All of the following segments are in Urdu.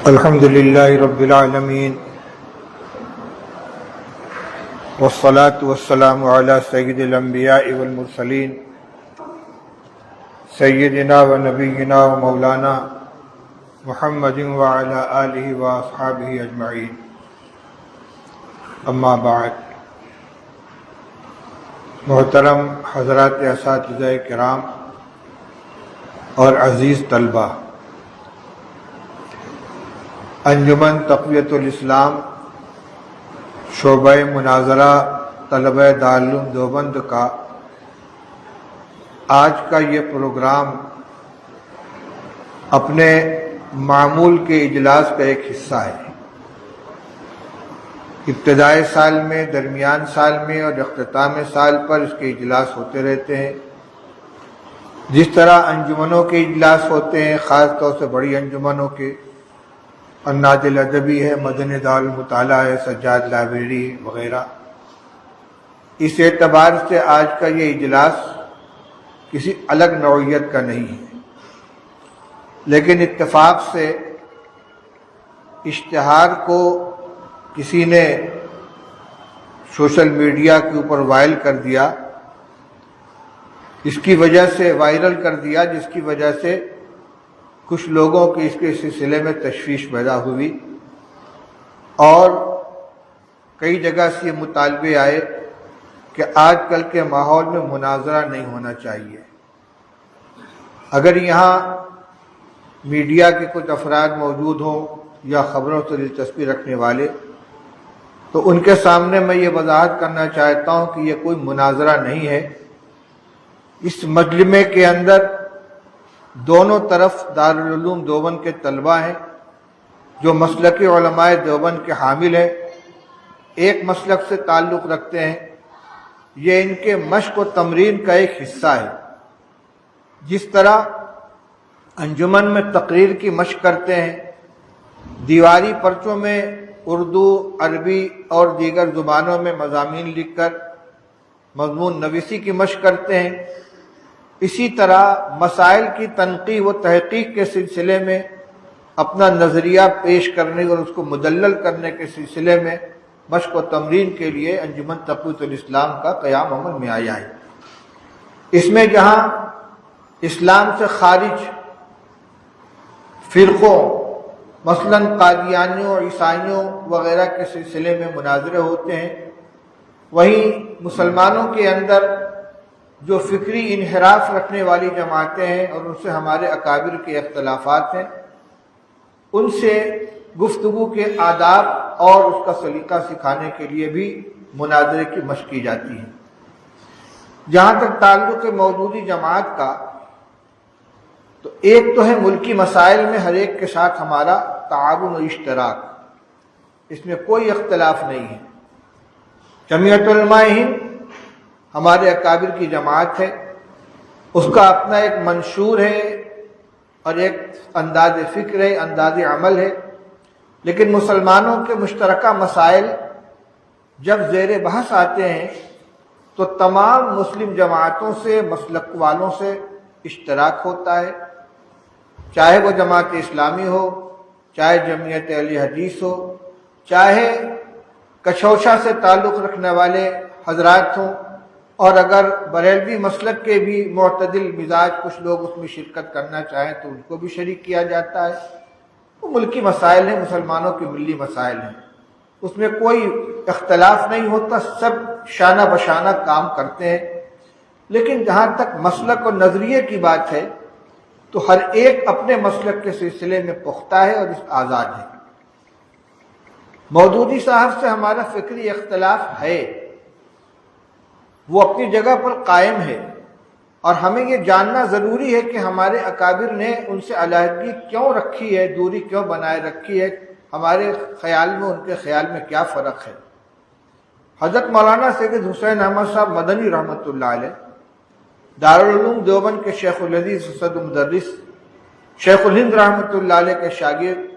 الحمد للہ رب العالمین والصلاة والسلام علی سید الانبیاء والمرسلین سیدنا و نبینا و مولانا محمد وعلی آلہ و اصحابہ اجمعین، اما بعد۔ محترم حضرات اساتذہ کرام اور عزیز طلبہ، انجمن تقویت الاسلام شعبہ مناظرہ طلبہ دارالعلوم دیوبند کا آج کا یہ پروگرام اپنے معمول کے اجلاس کا ایک حصہ ہے۔ ابتدائی سال میں، درمیان سال میں اور اختتام سال پر اس کے اجلاس ہوتے رہتے ہیں۔ جس طرح انجمنوں کے اجلاس ہوتے ہیں، خاص طور سے بڑی انجمنوں کے، الناد الادبی ہے، مدنی دارالمطالعہ ہے، سجاد لائبریری وغیرہ، اس اعتبار سے آج کا یہ اجلاس کسی الگ نوعیت کا نہیں ہے، لیکن اتفاق سے اشتہار کو کسی نے سوشل میڈیا کے اوپر وائرل کر دیا، جس کی وجہ سے کچھ لوگوں کی اس کے سلسلے میں تشویش پیدا ہوئی، اور کئی جگہ سے یہ مطالبے آئے کہ آج کل کے ماحول میں مناظرہ نہیں ہونا چاہیے۔ اگر یہاں میڈیا کے کچھ افراد موجود ہوں یا خبروں سے دلچسپی رکھنے والے، تو ان کے سامنے میں یہ وضاحت کرنا چاہتا ہوں کہ یہ کوئی مناظرہ نہیں ہے۔ اس مجمع کے اندر دونوں طرف دارالعلوم دیوبند کے طلبہ ہیں جو مسلک علماء دیوبند کے حامل ہیں، ایک مسلک سے تعلق رکھتے ہیں۔ یہ ان کے مشق و تمرین کا ایک حصہ ہے۔ جس طرح انجمن میں تقریر کی مشق کرتے ہیں، دیواری پرچوں میں اردو، عربی اور دیگر زبانوں میں مضامین لکھ کر مضمون نویسی کی مشق کرتے ہیں، اسی طرح مسائل کی تنقیح و تحقیق کے سلسلے میں اپنا نظریہ پیش کرنے اور اس کو مدلل کرنے کے سلسلے میں مشق و تمرین کے لیے انجمن تقویت الاسلام کا قیام عمل میں آیا ہے۔ اس میں جہاں اسلام سے خارج فرقوں مثلاً قادیانیوں، عیسائیوں وغیرہ کے سلسلے میں مناظرے ہوتے ہیں، وہیں مسلمانوں کے اندر جو فکری انحراف رکھنے والی جماعتیں ہیں اور ان سے ہمارے اکابر کے اختلافات ہیں، ان سے گفتگو کے آداب اور اس کا سلیقہ سکھانے کے لیے بھی مناظرے کی مشق کی جاتی ہے۔ جہاں تک تعلق موجودی جماعت کا، تو ایک تو ہے ملکی مسائل میں ہر ایک کے ساتھ ہمارا تعاون و اشتراک، اس میں کوئی اختلاف نہیں ہے۔ جمعیت علماء ہند ہمارے اکابر کی جماعت ہے، اس کا اپنا ایک منشور ہے اور ایک انداز فکر ہے، انداز عمل ہے، لیکن مسلمانوں کے مشترکہ مسائل جب زیر بحث آتے ہیں تو تمام مسلم جماعتوں سے، مسلک والوں سے اشتراک ہوتا ہے، چاہے وہ جماعت اسلامی ہو، چاہے جمعیت اہل حدیث ہو، چاہے کچھوچا سے تعلق رکھنے والے حضرات ہوں، اور اگر بریلوی مسلک کے بھی معتدل مزاج کچھ لوگ اس میں شرکت کرنا چاہیں تو ان کو بھی شریک کیا جاتا ہے۔ وہ ملکی مسائل ہیں، مسلمانوں کے ملی مسائل ہیں، اس میں کوئی اختلاف نہیں ہوتا، سب شانہ بشانہ کام کرتے ہیں۔ لیکن جہاں تک مسلک اور نظریے کی بات ہے تو ہر ایک اپنے مسلک کے سلسلے میں پختہ ہے اور اس آزاد ہے۔ مودودی صاحب سے ہمارا فکری اختلاف ہے، وہ اپنی جگہ پر قائم ہے، اور ہمیں یہ جاننا ضروری ہے کہ ہمارے اکابر نے ان سے علیحدگی کیوں رکھی ہے، دوری کیوں بنائے رکھی ہے، ہمارے خیال میں ان کے خیال میں کیا فرق ہے۔ حضرت مولانا سید حسین احمد صاحب مدنی رحمۃ اللہ علیہ دارالعلوم دیوبند کے شیخ الحدیث اسد مدرس، شیخ الہند رحمۃ اللہ علیہ کے شاگرد،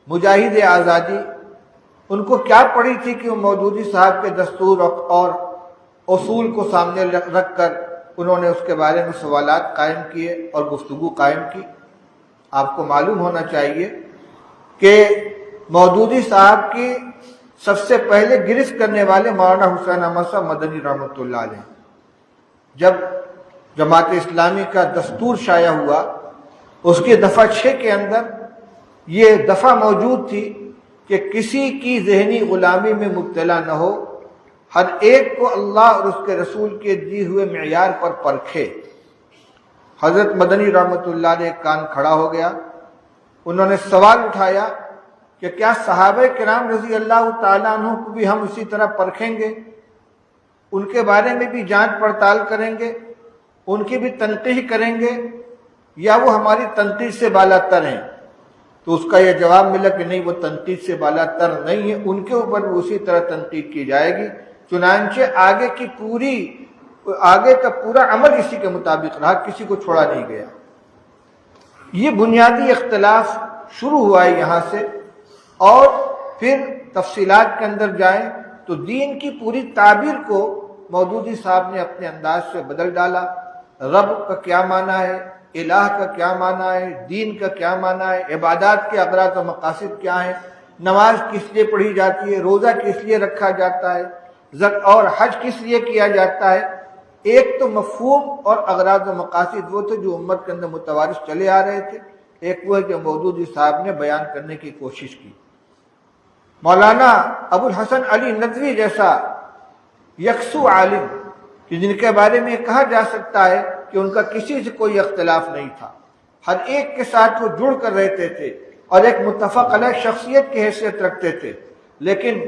مجاہد آزادی، ان کو کیا پڑی تھی کہ وہ مودودی صاحب کے دستور اور اصول کو سامنے رکھ کر انہوں نے اس کے بارے میں سوالات قائم کیے اور گفتگو قائم کی۔ آپ کو معلوم ہونا چاہیے کہ مودودی صاحب کی سب سے پہلے گرفت کرنے والے مولانا حسین احمد صاحب مدنی رحمۃ اللہ علیہ، جب جماعت اسلامی کا دستور شائع ہوا اس کے دفعہ 6 کے اندر یہ دفعہ موجود تھی کہ کسی کی ذہنی غلامی میں مبتلا نہ ہو، ہر ایک کو اللہ اور اس کے رسول کے دیے ہوئے معیار پر پرکھے۔ حضرت مدنی رحمۃ اللہ علیہ کان کھڑا ہو گیا، انہوں نے سوال اٹھایا کہ کیا صحابہ کرام رضی اللہ تعالیٰ عنہ کو بھی ہم اسی طرح پرکھیں گے، ان کے بارے میں بھی جانچ پڑتال کریں گے، ان کی بھی تنقیح کریں گے، یا وہ ہماری تنقید سے بالا تر ہیں؟ تو اس کا یہ جواب ملا کہ نہیں، وہ تنقید سے بالا تر نہیں ہے، ان کے اوپر بھی اسی طرح تنقید کی جائے گی۔ چنانچہ آگے کا پورا عمل اسی کے مطابق رہا، کسی کو چھوڑا نہیں گیا۔ یہ بنیادی اختلاف شروع ہوا ہے یہاں سے، اور پھر تفصیلات کے اندر جائیں تو دین کی پوری تعبیر کو مودودی صاحب نے اپنے انداز سے بدل ڈالا۔ رب کا کیا معنی ہے، الہ کا کیا معنی ہے، دین کا کیا معنی ہے، عبادات کے اغراض و مقاصد کیا ہیں، نماز کس لیے پڑھی جاتی ہے، روزہ کس لیے رکھا جاتا ہے، اور حج کس لیے کیا جاتا ہے۔ ایک تو مفہوم اور اغراض و مقاصد وہ تھے جو امت کے اندر متوارث چلے آ رہے تھے، ایک وہ ہے کہ مودودی صاحب نے بیان کرنے کی کوشش کی۔ مولانا ابو الحسن علی ندوی جیسا یکسو عالم کہ جن کے بارے میں کہا جا سکتا ہے کہ ان کا کسی سے کوئی اختلاف نہیں تھا، ہر ایک کے ساتھ وہ جڑ کر رہتے تھے اور ایک متفق علیہ شخصیت کی حیثیت رکھتے تھے، لیکن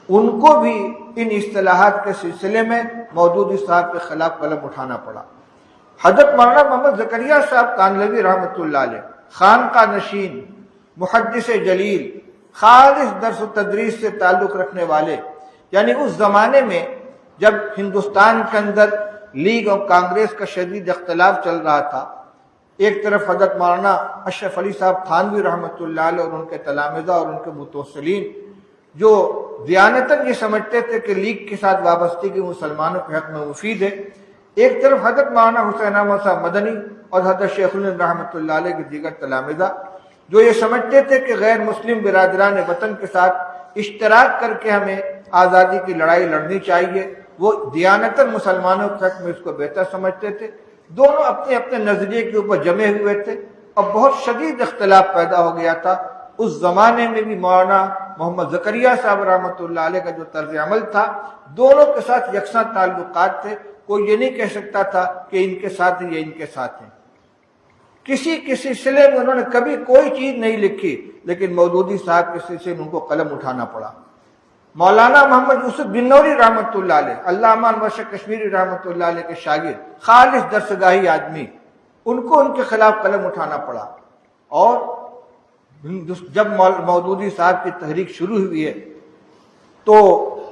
ان کو بھی ان اصطلاحات کے سلسلے میں مودودی صاحب کے خلاف قلم اٹھانا پڑا۔ حضرت مولانا محمد زکریا صاحب کانلوی رحمۃ اللہ علیہ، خانقاہ نشین، محدث جلیل، خالص درس و تدریس سے تعلق رکھنے والے، یعنی اس زمانے میں جب ہندوستان کے اندر لیگ اور کانگریس کا شدید اختلاف چل رہا تھا، ایک طرف حضرت مولانا اشرف علی صاحب تھانوی رحمۃ اللہ علیہ اور ان کے تلامذہ اور ان کے متوسلین جو دیانتاً یہ سمجھتے تھے کہ لیگ کے ساتھ وابستگی مسلمانوں کے حق میں مفید ہے، ایک طرف حضرت مولانا حسین احمد صاحب مدنی اور حضرت شیخ الہند رحمۃ اللہ علیہ کے دیگر تلامذہ جو یہ سمجھتے تھے کہ غیر مسلم برادران وطن کے ساتھ اشتراک کر کے ہمیں آزادی کی لڑائی لڑنی چاہیے، وہ دیانتاً مسلمانوں کے حق میں اس کو بہتر سمجھتے تھے۔ دونوں اپنے اپنے نظریے کے اوپر جمے ہوئے تھے اور بہت شدید اختلاف پیدا ہو گیا تھا۔ اس زمانے میں بھی مولانا محمد زکریا صاحب رحمۃ اللہ علیہ کا جو طرز عمل تھا، دونوں کے ساتھ یکساں تعلقات تھے، کوئی یہ نہیں کہہ سکتا تھا کہ ان کے ساتھ ہیں یا ان کے ساتھ ہیں۔ کسی سلسلے میں انہوں نے کبھی کوئی چیز نہیں لکھی، لیکن مودودی صاحب کے سلسلے میں ان کو قلم اٹھانا پڑا۔ مولانا محمد یوسف بنوری رحمۃ اللہ علیہ، علامہ انور شاہ کشمیری رحمۃ اللہ علیہ کے شاگرد، خالص درسگاہی آدمی، ان کو ان کے خلاف قلم اٹھانا پڑا۔ اور جب مودودی صاحب کی تحریک شروع ہوئی ہے تو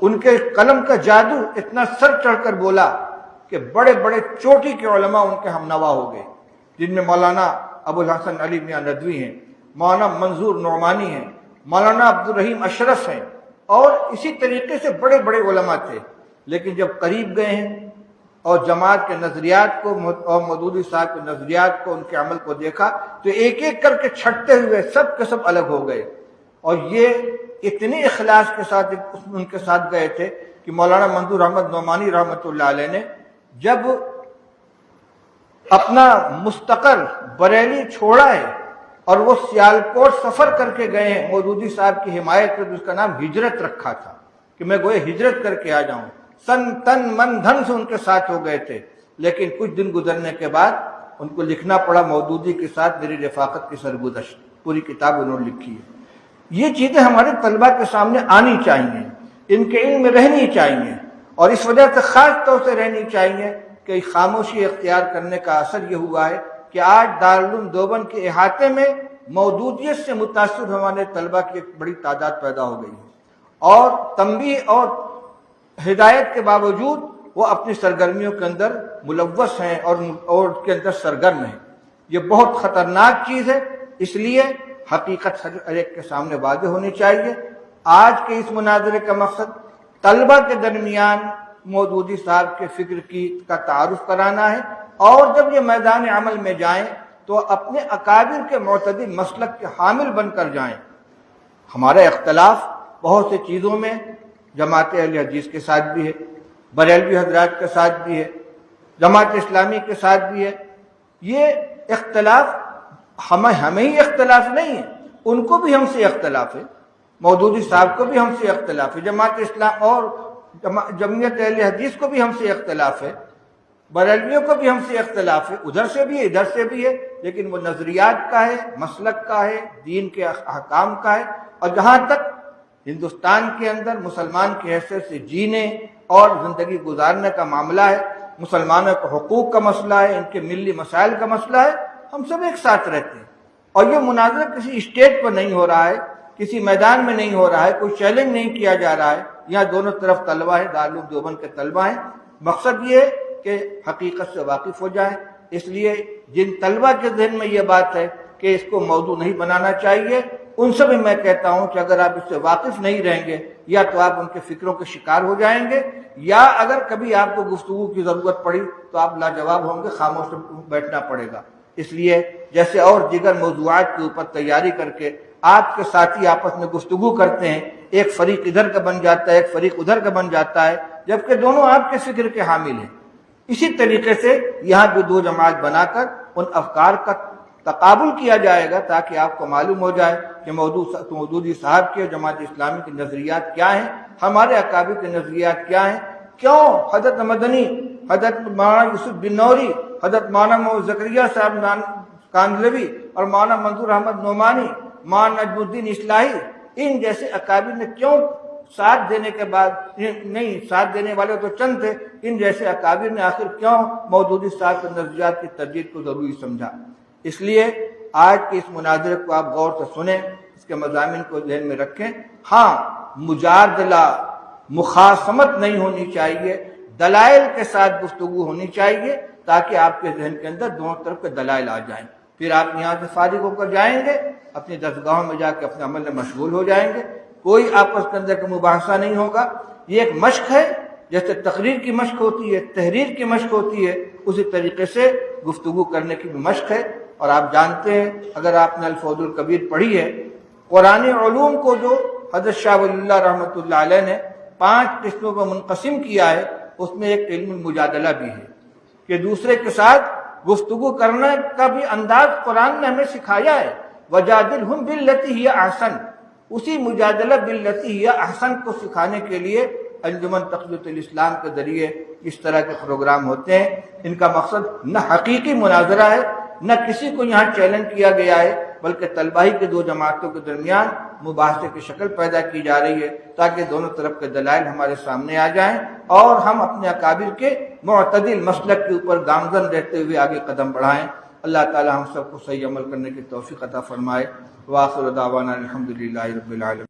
ان کے قلم کا جادو اتنا سر چڑھ کر بولا کہ بڑے بڑے چوٹی کے علماء ان کے ہمنوا ہو گئے، جن میں مولانا ابو الحسن علی میاں ندوی ہیں، مولانا منظور نعمانی ہیں، مولانا عبدالرحیم اشرف ہیں، اور اسی طریقے سے بڑے بڑے علماء تھے۔ لیکن جب قریب گئے ہیں اور جماعت کے نظریات کو اور مودودی صاحب کے نظریات کو، ان کے عمل کو دیکھا تو ایک ایک کر کے چھٹتے ہوئے سب کے سب الگ ہو گئے، اور یہ اتنی اخلاص کے ساتھ ان کے ساتھ گئے تھے کہ مولانا منظور احمد نعمانی رحمۃ اللہ علیہ نے جب اپنا مستقر بریلی چھوڑا ہے اور وہ سیالکوٹ سفر کر کے گئے ہیں مودودی صاحب کی حمایت میں، اس کا نام ہجرت رکھا تھا کہ میں گویا ہجرت کر کے آ جاؤں، سن تن من دھن سے ان کے ساتھ ہو گئے تھے۔ لیکن کچھ دن گزرنے کے بعد ان کو لکھنا پڑا مودودی کے ساتھ میری رفاقت کی سرگزشت، پوری کتاب انہوں نے لکھی ہے۔ یہ چیزیں ہمارے طلباء کے سامنے آنی چاہیے، ان کے علم میں رہنی چاہیے، اور اس وجہ سے خاص طور سے رہنی چاہیے کہ خاموشی اختیار کرنے کا اثر یہ ہوا ہے کہ آج دارالعلوم دیوبند کے احاطے میں مودودیت سے متاثر ہمارے طلباء کی ایک بڑی تعداد پیدا ہو گئی ہے، اور تنبیہ اور ہدایت کے باوجود وہ اپنی سرگرمیوں کے اندر ملوث ہیں اور اس کے اندر سرگرم ہیں۔ یہ بہت خطرناک چیز ہے، اس لیے حقیقت ہر ایک کے سامنے واضح ہونی چاہیے۔ آج کے اس مناظرے کا مقصد طلبہ کے درمیان مودودی صاحب کے فکر کا تعارف کرانا ہے، اور جب یہ میدان عمل میں جائیں تو اپنے اکابر کے معتدی مسلک کے حامل بن کر جائیں۔ ہمارا اختلاف بہت سی چیزوں میں جماعت اہل حدیث کے ساتھ بھی ہے، بریلوی حضرات کے ساتھ بھی ہے، جماعت اسلامی کے ساتھ بھی ہے۔ یہ اختلاف ہمیں ہی اختلاف نہیں ہے، ان کو بھی ہم سے اختلاف ہے، مودودی صاحب کو بھی ہم سے اختلاف ہے، جماعت اسلام اور جمعیت اہل حدیث کو بھی ہم سے اختلاف ہے، بریلویوں کو بھی ہم سے اختلاف ہے، ادھر سے بھی ہے ادھر سے بھی ہے، لیکن وہ نظریات کا ہے، مسلک کا ہے، دین کے احکام کا ہے۔ اور جہاں تک ہندوستان کے اندر مسلمان کی حیثیت سے جینے اور زندگی گزارنے کا معاملہ ہے، مسلمانوں کے حقوق کا مسئلہ ہے، ان کے ملی مسائل کا مسئلہ ہے، ہم سب ایک ساتھ رہتے ہیں۔ اور یہ مناظرہ کسی اسٹیج پر نہیں ہو رہا ہے، کسی میدان میں نہیں ہو رہا ہے، کوئی چیلنج نہیں کیا جا رہا ہے، یہاں دونوں طرف طلبہ ہے، دارالعلوم دیوبند کے طلبہ ہیں۔ مقصد یہ ہے کہ حقیقت سے واقف ہو جائیں۔ اس لیے جن طلبہ کے ذہن میں یہ بات ہے کہ اس کو موضوع نہیں بنانا چاہیے، ان سے بھی میں کہتا ہوں کہ اگر آپ اس سے واقف نہیں رہیں گے، یا تو آپ ان کے فکروں کے شکار ہو جائیں گے، یا اگر کبھی آپ کو گفتگو کی ضرورت پڑی تو آپ لاجواب ہوں گے، خاموش بیٹھنا پڑے گا۔ اس لیے جیسے اور دیگر موضوعات کے اوپر تیاری کر کے آپ کے ساتھی آپس میں گفتگو کرتے ہیں، ایک فریق ادھر کا بن جاتا ہے، ایک فریق ادھر کا بن جاتا ہے، جبکہ دونوں آپ کے فکر کے حامل ہیں۔ اسی طریقے سے یہاں بھی دو جماعت بنا کر ان افکار کا تقابل کیا جائے گا، تاکہ آپ کو معلوم ہو جائے کہ مودودی صاحب کے جماعت اسلامی کے نظریات کیا ہیں، ہمارے اکابر کے نظریات کیا ہیں، کیوں حضرت مدنی، حضرت مولانا یوسف بن نوری، حضرت مولانا محمد زکریا صاحب کاندھلوی اور مولانا منظور احمد نعمانی، مولانا نجم الدین اصلاحی، ان جیسے اکابر نے کیوں ساتھ دینے کے بعد نہیں، ساتھ دینے والے تو چند تھے، ان جیسے اکابر نے آخر کیوں مودودی صاحب کے نظریات کی تجدید کو ضروری سمجھا۔ اس لیے آج کے اس مناظرے کو آپ غور سے سنیں، اس کے مضامین کو ذہن میں رکھیں۔ ہاں، مجادلہ، مخاصمت نہیں ہونی چاہیے، دلائل کے ساتھ گفتگو ہونی چاہیے، تاکہ آپ کے ذہن کے اندر دونوں طرف کے دلائل آ جائیں۔ پھر آپ یہاں سے فارغ ہو کر جائیں گے، اپنی درسگاہوں میں جا کے اپنے عمل میں مشغول ہو جائیں گے، کوئی آپس کے اندر کا مباحثہ نہیں ہوگا۔ یہ ایک مشق ہے، جیسے تقریر کی مشق ہوتی ہے، تحریر کی مشق ہوتی ہے، اسی طریقے سے گفتگو کرنے کی بھی مشق ہے۔ اور آپ جانتے ہیں، اگر آپ نے الفوز الکبیر پڑھی ہے، قرآن علوم کو جو حضرت شاہ ولی اللہ رحمۃ اللہ علیہ نے 5 قسموں میں منقسم کیا ہے، اس میں ایک علم المجادلہ بھی ہے، کہ دوسرے کے ساتھ گفتگو کرنے کا بھی انداز قرآن نے ہمیں سکھایا ہے۔ وجادلہم باللتی ہی احسن، اسی مجادلہ باللتی ہی احسن کو سکھانے کے لیے انجمن تقویت الاسلام کے ذریعے اس طرح کے پروگرام ہوتے ہیں۔ ان کا مقصد نہ حقیقی مناظرہ ہے، نہ کسی کو یہاں چیلنج کیا گیا ہے، بلکہ طلبہ ہی کے دو جماعتوں کے درمیان مباحثے کی شکل پیدا کی جا رہی ہے، تاکہ دونوں طرف کے دلائل ہمارے سامنے آ جائیں اور ہم اپنے اکابر کے معتدل مسلک کے اوپر گامزن رہتے ہوئے آگے قدم بڑھائیں۔ اللہ تعالی ہم سب کو صحیح عمل کرنے کی توفیق عطا فرمائے۔ وآخر دعوانا الحمدللہ رب العالمین۔